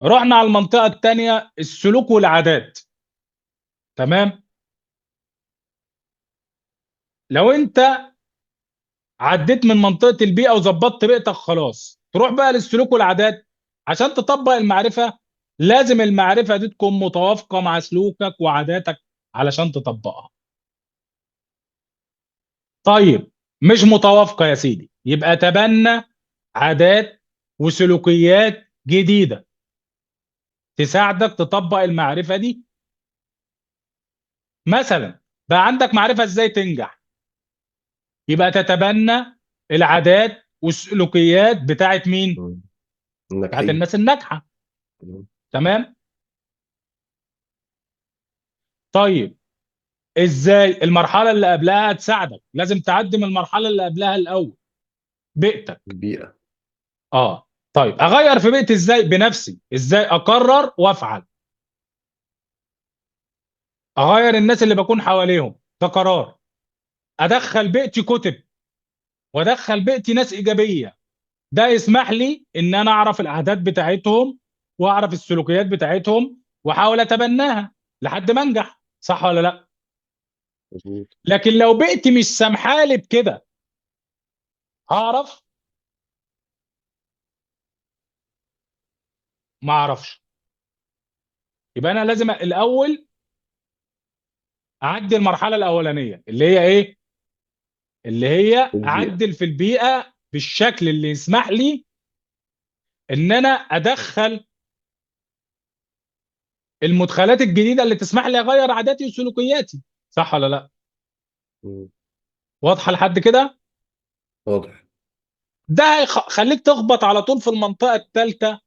رُحنا على المنطقة التانية السلوك والعادات، تمام؟ لو أنت عدّيت من منطقة البيئة وضبّطت بيئتك خلاص، تروح بقى للسلوك والعادات، عشان تطبّق المعرفة لازم المعرفة دي تكون متوافقة مع سلوكك وعاداتك علشان تطبّقها. طيب مش متوافقة يا سيدي، يبقى تبنّى عادات وسلوكيات جديدة تساعدك تطبّق المعرفة دي. مثلًا بقى عندك معرفة إزاي تنجح، يبقى تتبنّى العادات والسلوكيات بتاعة مين؟ إمم. بتاعة الناجحين. الناس الناجحة، إمم. تمام؟ طيب إزاي؟ المرحلة اللي قبلها هتساعدك، لازم تعدّي من المرحلة اللي قبلها الأول، بيئتك. البيئة. طيب أغيّر في بيئتي إزاي؟ بنفسي، إزاي؟ أقرّر وأفعل، أغيّر الناس اللي باكون حواليهم، ده قرار، أدخّل بيئتي كُتب وأدخّل بيئتي ناس إيجابية، ده يسمح لي إن أنا أعرف العادات بتاعتهم وأعرف السلوكيات بتاعتهم وأحاول أتبنّاها لحد ما أنجح، صح والّا لأ؟ مضبوط. لكن لو بيئتي مش سامحة لي بكده، هاعرف؟ ما أعرفش. يبقى أنا لازم الأول أعدّي المرحلة الأولانية، اللي هي إيه؟ اللي هي البيئة. أعدِّل في البيئة بالشكل اللي يسمح لي إن أنا أدخّل المدخلات الجديدة اللي تسمح لي أغيّر عاداتي وسلوكياتي، صح والّا لأ؟ إمم. واضحة لحد كده؟ واضح. ده خلّيك تخبط على طول في المنطقة التالتة